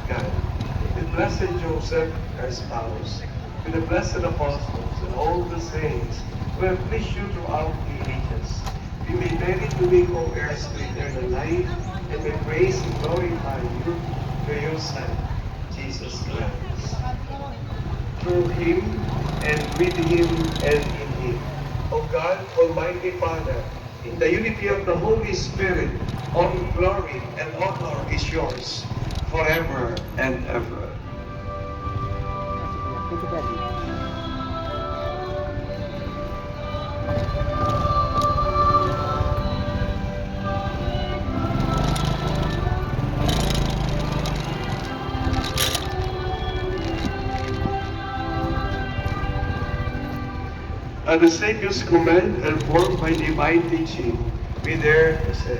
God, with blessed Joseph, her spouse, with the blessed apostles and all the saints who have pleased you throughout the ages. We may merit to be co-heirs to eternal life and may praise and glorify you through your Son, Jesus Christ. Through him and with him and in him. O God, Almighty Father, in the unity of the Holy Spirit, all glory and honor is yours forever and ever. At the Savior's command and formed by divine teaching, we dare to say,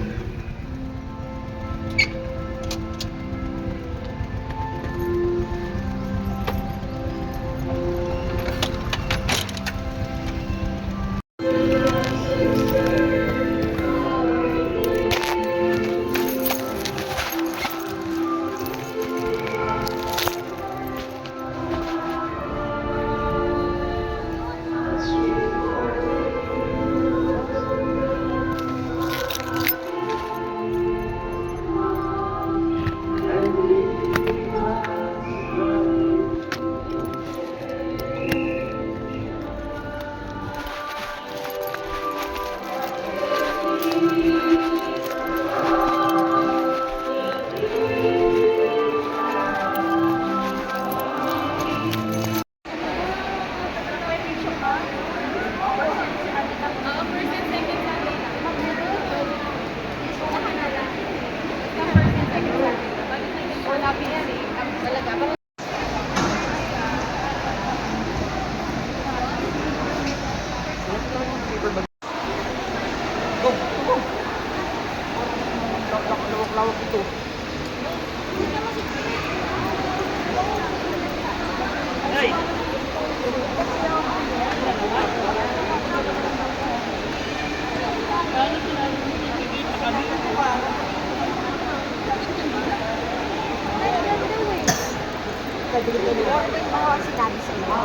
lawak ito. Hey! Sinabi sa iyo.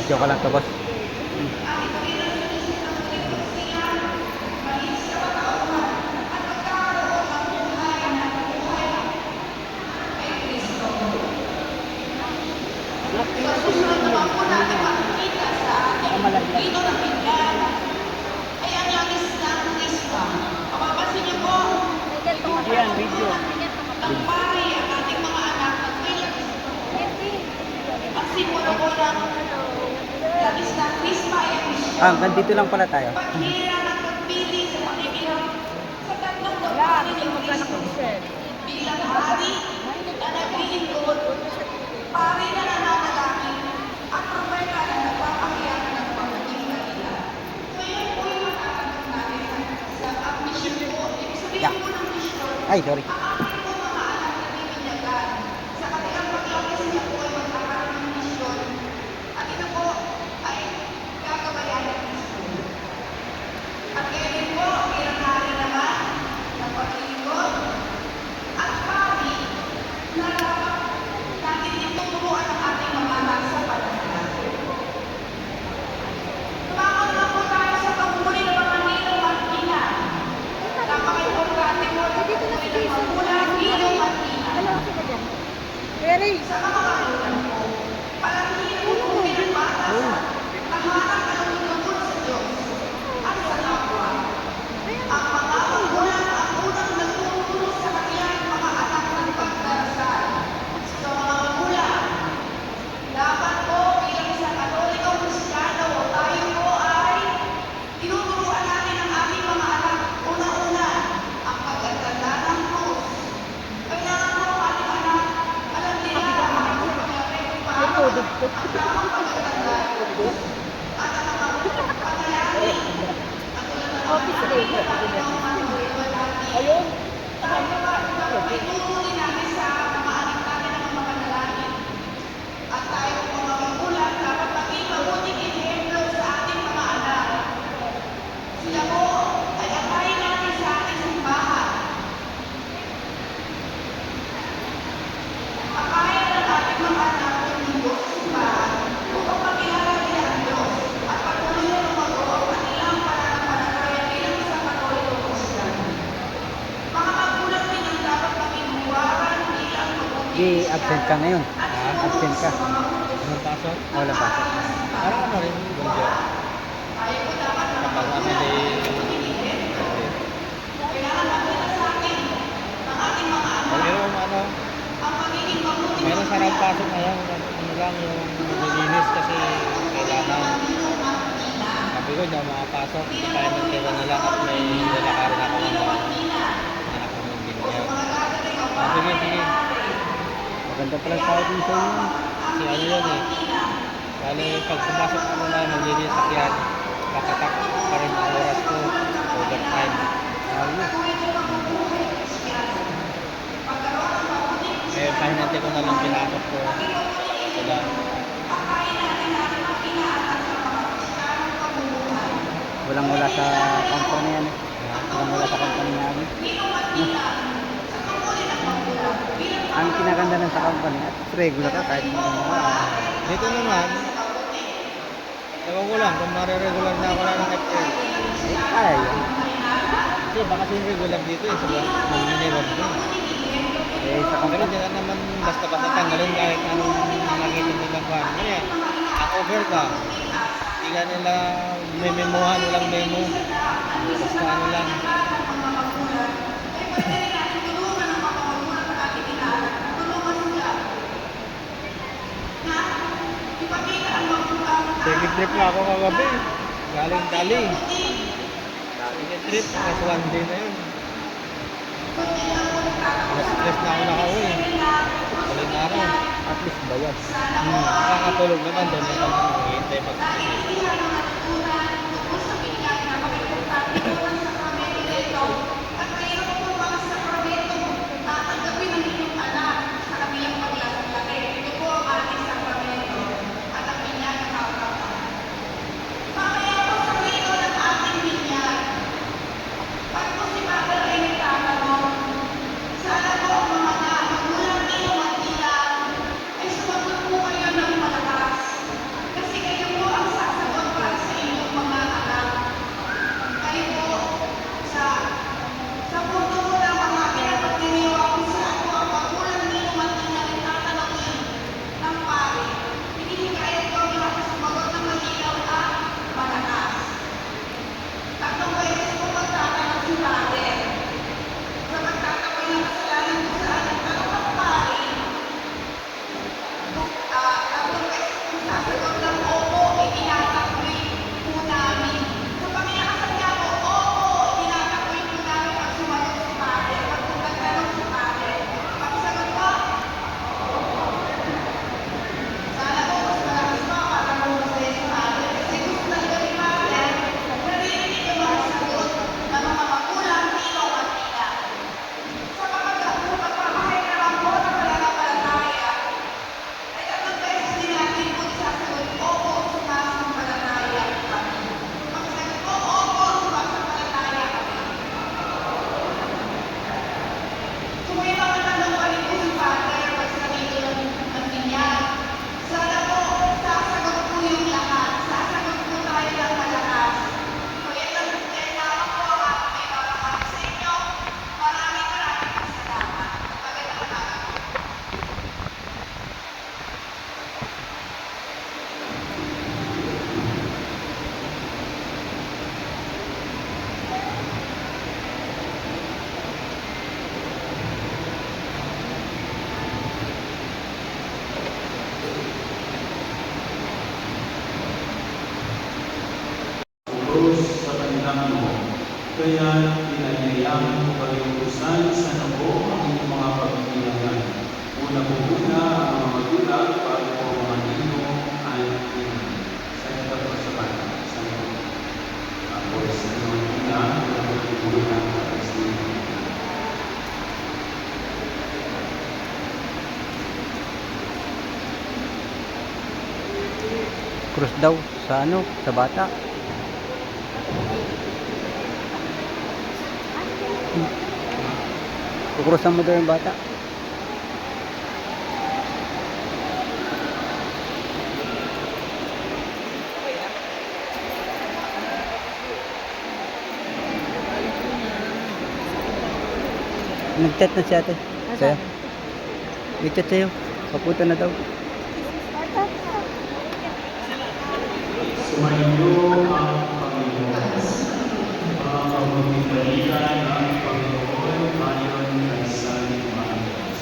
Joke lang to, boss. Susunod naman po natin makikita sa ating dito ng pinggan ay ang langis ng Krispa. Mapapansin niyo po, Yan, video. nagpari ang ating mga anak ng may langis. Ang simbolo po ng langis ng Krispa ay ang misyon. Nandito lang pala tayo. Paghira ng pagpili sa pakikiram sa tatlong gawain ni Kristo. Bilang hari na naglilingkod, pari na nananalangin, at propeta na nagpapakiyat ng pagdating kanila. So yun po yung matatanong natin sa ang mission po. Ibig sabihin po ng mission, Ay, sorry. ang ating po mga anak na bibinyagan. Sa kanilang paglabas niya po ay magkakaroon ng mission. At ito po ay gagabayan Di absent ka ngayon. Absent ka. Anong pasok? Wala pa. Parang ano rin, Bunjo. Kapag ano day... Pero ano, meron sarang pasok ngayon, ano lang yung maglilinis kasi kailangan. Sabi ko, hindi ako makapasok. Kaya nagtira na lang at may lalakarin ako ng mga anak ko ng ganyan. Sige, sige. Maganda pala tao din sa inyo. Si ano yun eh. Bale, pag pumasok ako na maglilinis sakyan, kakatak pa rin ang oras ko. Overtime. Ayos. Eh, pahinante ko na lang pinasok ko. Wala. Walang wala sa company yan eh. Walang wala sa company namin. Ang kinaganda ng sa company at regular ka kahit mo ka. Dito naman, ewan ko lang kung mariregular na ako lang ng FL. Kaya yun. Kasi baka yung regular dito eh, sa mag-minimum ko. Eh sa Pero company. hindi na naman basta-basta tanggalin kahit anong nakita nilang kwan. Kaya, ang over ka, hindi ka nila memohan, walang memo. Basta ano lang. Second trip na ako kagabi. Galing Cali. Second trip, plus 1 day na yun. Stress na ako nakauwi. Galing na araw. At least bayad. Nakakatulog naman doon. Hihintay mag-isip. Diyos sa kanilang mo. Kaya pinanyayang mo pag-iusan sa nabo ang iyong mga pagbilangan. Una po muna ang mga magulang bago po ang mga nino ay inan. Sa ito po sa bata. Sa ito. Tapos sa mga ina, ang pagbilangan ng Kristo. Cross daw sa ano, sa bata. Kukurusan mo daw yung bata. Nag-chat na si ate. Sa'yo? May chat sa'yo. Papunta na daw. Sumainyo ang Panginoon. Mga pagpapalitan ng Panginoon ayon kay San Marcos.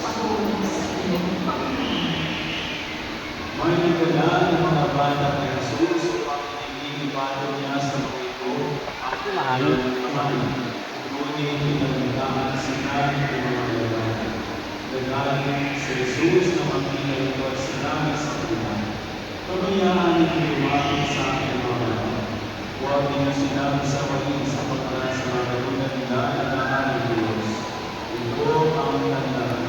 May nagdala ng mga bata kay Jesus upang inilibado niya sa mga ito at Mahangin. ngunit pinagdaan sila ng mga lalaki. Nagaling si Jesus na magpinalipad sila sa bulan. Pagayaan ito'y lumapit sa aking mga bata. Huwag niyo sila sawayin sa pagkasalanan nila na lahat ng Diyos. Ito ang tandaan.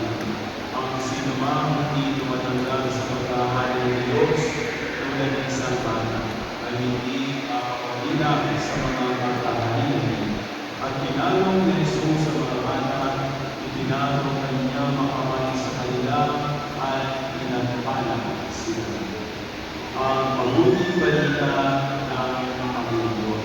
Ang sinumang hindi tumatanda sa pagkahari ng Diyos tulad ng isang bata ay hindi makapagbilang sa mga pagkahari. At kinalong ni Jesus sa mga bata, itinalong kanya makamay sa kanila at pinagpalang sila. Ang mabuting balita ng Panginoon.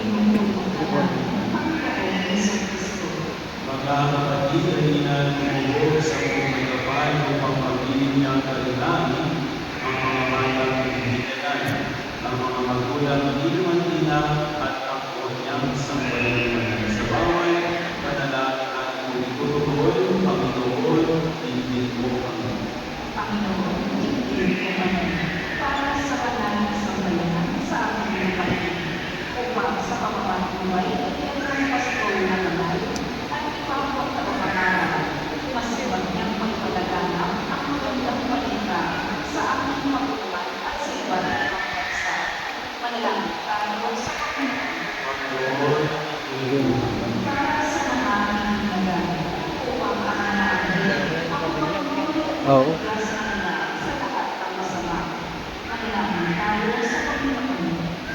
Mga kapatid, halinan mo sa buong kapal upang pagdinig niya kalinanin ang mga batang pinagdalan, ang mga magulang inimantina at ang kanyang sambayanan. Sa bawat panalangin at itutuloy, Panginoon, hindi mo kami. Panginoon, tingin ko kami para sa kanalang sambayanan sa aming kapatid upang sa pamamabuhay ay ang pastor na kanal at ipapot na pagkakaroon mas huwag niyang magpalaganap ang magandang balita sa aming magulang at sa iba't ibang bansa. Manalangin tayo sa Panginoon, hindi mo kami. para sa mga pinagdagan upang ang naanggit ang pagpapatuloy at Oo. paglas na nila sa lahat ng masama. Manalangin tayo sa Panginoon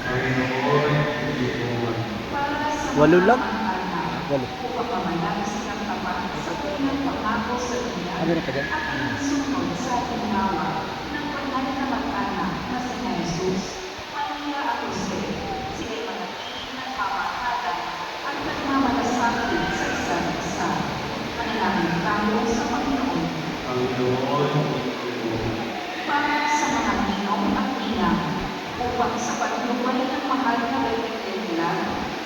Panginoon, hindi mo kami. para sa Walo mga lang. anak Walo. upang mamalaki silang tapat sa kanilang pangako sa Kanya Ano na pa dyan? at ang sunod sa ginhawa ng banal na mag-anak na si Jesus, Maria at Jose. Sila'y manatiling nagmamahalan at nagmamalasakit sa isa't isa. Manalangin tayo sa Panginoon Panginoon, hindi mo kami. para sa mga ninong at ninang upang sa pagluway ng mahal na bibigyan nila,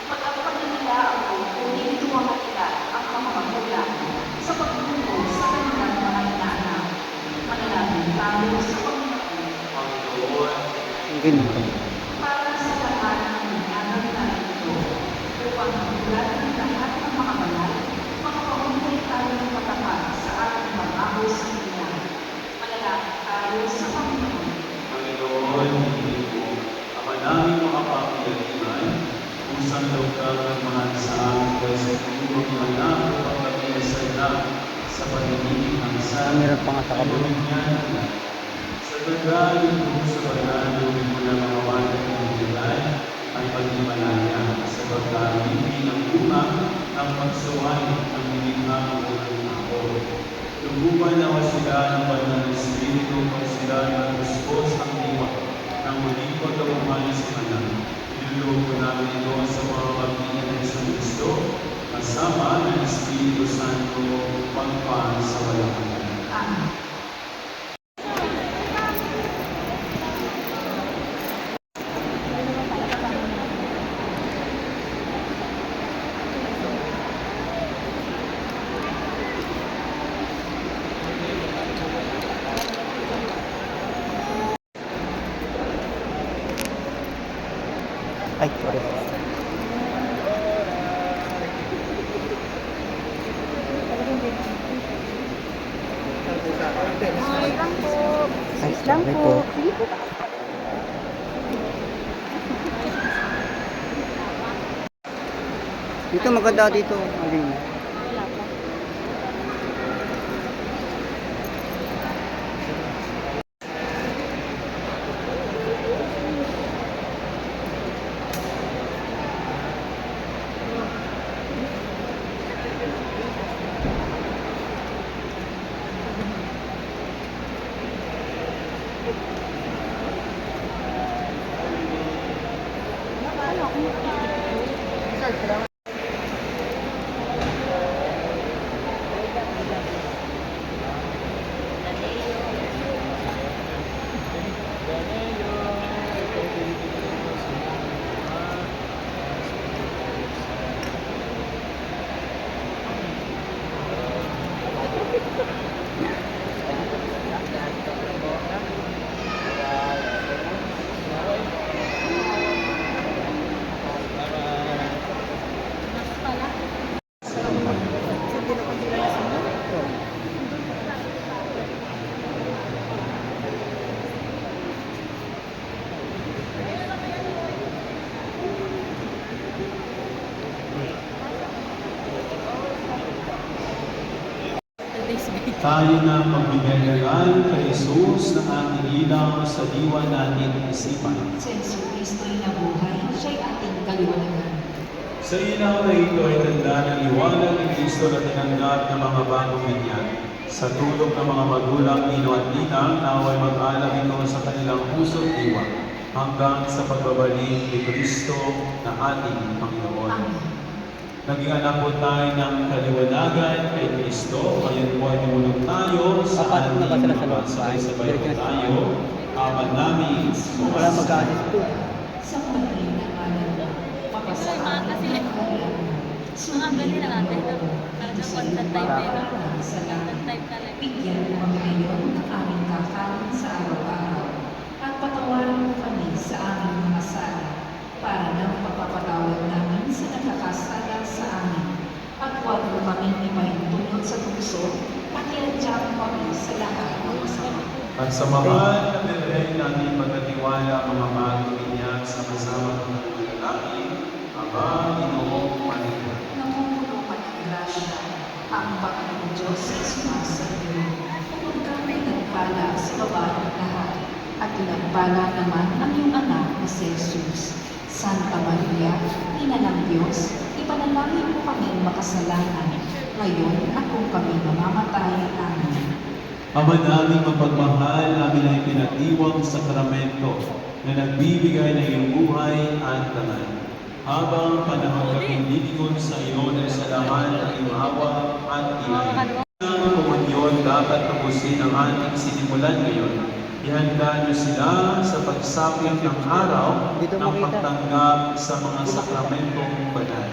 pag-apanin nila ang kukunin tuwangan nila ang mga magulang sa pagtulong sa kanilang mga inaanak. Manalangin tayo sa Panginoon Panginoon, Tingin mo kami. para sa lahat ng nangyayang na ito upang magulat ng lahat ng mga banal, makapahuli tayo ng matapat sa ating pangako sa Kanya. Manalangin tayo sa Panginoon Panginoon, hindi mo. Ama namin mga pangyayaman, usang daw ka magmahal sa amin dahil sa tulong ng anak upang kami nasala sa paninig ng sana. Meron pa nga sa kabila. Sa pagkain mo sa pagkain mo ng mga bata ng July ay paghimalaya sa pagkain ng bunga ng pagsuway ng hinihingang ng ako. Lububan nawa sila ng banal na Espiritu pag sila nag-uspos ng diwa ng muling pagkabuhay sa kanan. Nilulubo namin ito sa mga pagkina ng isang gusto, kasama ng Espiritu Santo, pagpaan sa walang hanggan. Amen. Ay, sorry. Ay, sorry po. Dito maganda dito. Aling. Tayo na magbibigay kay Jesus na ating ilaw sa diwa natin isipan. Sa Yesu Kristo'y nabuhay, siya'y ating kaliwanagan. Sa ilaw na ito ay tanda ng liwanag ni Kristo na tinanggap ng mga bagong binyan. Sa tulong ng mga magulang, nino at ninang, naway mag-alam ito sa kanilang puso at diwa hanggang sa pagbabalik ni Kristo na ating Panginoon. Naging anak po tayo ng kaliwanagan kay Kristo, ngayon po ay tumulong tayo sa Apat na ba sila sa loob? magsabay-sabay po tayo, aman namin. Wala mag-aalis to. Sa mali na ngalan mo, papasaan ng kahalan. Mga ganyan na natin. Talagang content type eh. no? Sa lahat. Content type talaga. Bigyan mo kami ngayon ng aming kakanin sa araw-araw at patawarin mo kami sa aming mga sala para ng pagpapatawad namin sa nagkakasala sa amin. At huwag mo kami ipahintulot sa tukso at iadya mo kami sa lahat ng masama. At sa mahal na Birhen natin pagkatiwala ang mga bagong binyan sa kasama ng mga lalaki, Aba, Ginoong Maria. Namumuno ka ng grasya, ang Panginoong Diyos sa sumasa iyo. Huwag kang pinagpala sa babae ng lahat, at pinagpala naman ang iyong anak na si Jesus. Santa Maria, Ina ng Diyos, ipanalangin mo kami makasalanan, ngayon at kung kami mamamatay. Amen. Ama namin mapagmahal, namin ay pinagdiwang sakramento na nagbibigay ng iyong buhay at dangal. Habang panahon kaming liligon sa iyo na sa laman ng iyong awa at biyaya. Ang komunyon dapat tapusin ang ating sinimulan ngayon. Ihanda niyo sila sa pagsapit ng araw ng pagtanggap sa mga sakramentong banal.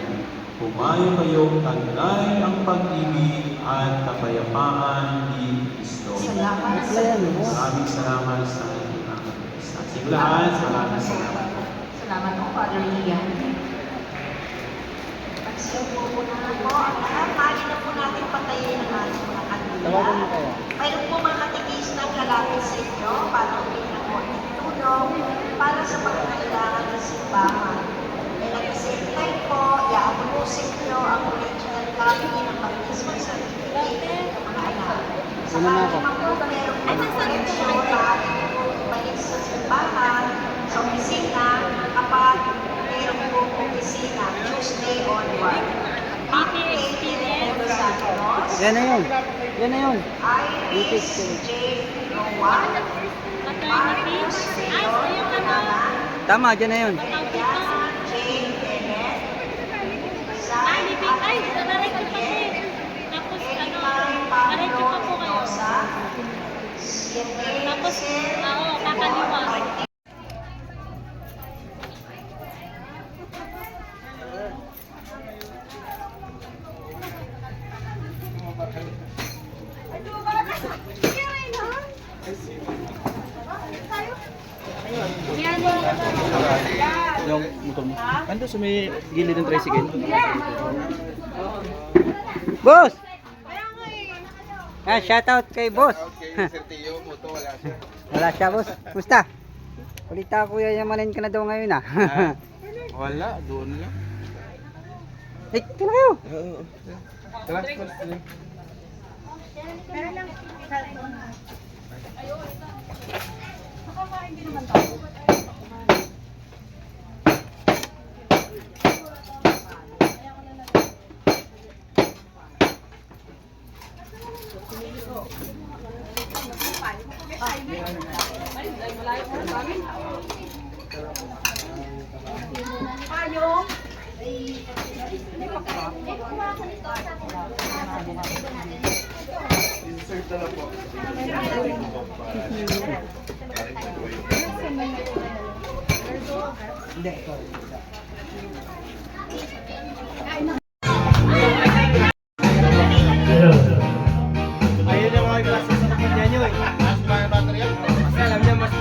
Pumayo kayong taglay ang pag-ibig at kapayapaan ni Kristo. Salamat sa Diyos. Maraming salamat sa inyong mga Sa siglahan, maraming salamat po. Salamat po, Father Ian. Pagsiyo po na po ang lahat. Mali na po natin patayin ang ating mga Tawagan kanila. mo kaya. Mayroon po mga katikista na lalapit sa inyo para humingi po ng tulong para sa pangangailangan ng simbahan. And at the same time po, i-abunusin nyo ang original copy ng baptismal certificate ng mga anak. Sa Una na ako. kanya po, meron po ng koleksyon na ating po ipalit sa simbahan, sa opisina, kapag meron po opisina, Tuesday onward. Yan na yun. Yan na yun. Iris J. Noah, Marcus Leon Nana, Tama, dyan na yun. Yana J. Bennett, Zay Elimay Pablo Mendoza, Siete Martin. Yung motor mo. Ando sa may gilid ng tricycle. Boss! Ah, shout out kay boss. Wala siya, boss. Musta? Kulita kuya, yamanin ka na daw ngayon ah. Wala, doon lang. Eh, kina kayo? Insert na lang po. Hindi. Ayun yung mga klase sa kanya nyo eh. Mas alam niya mas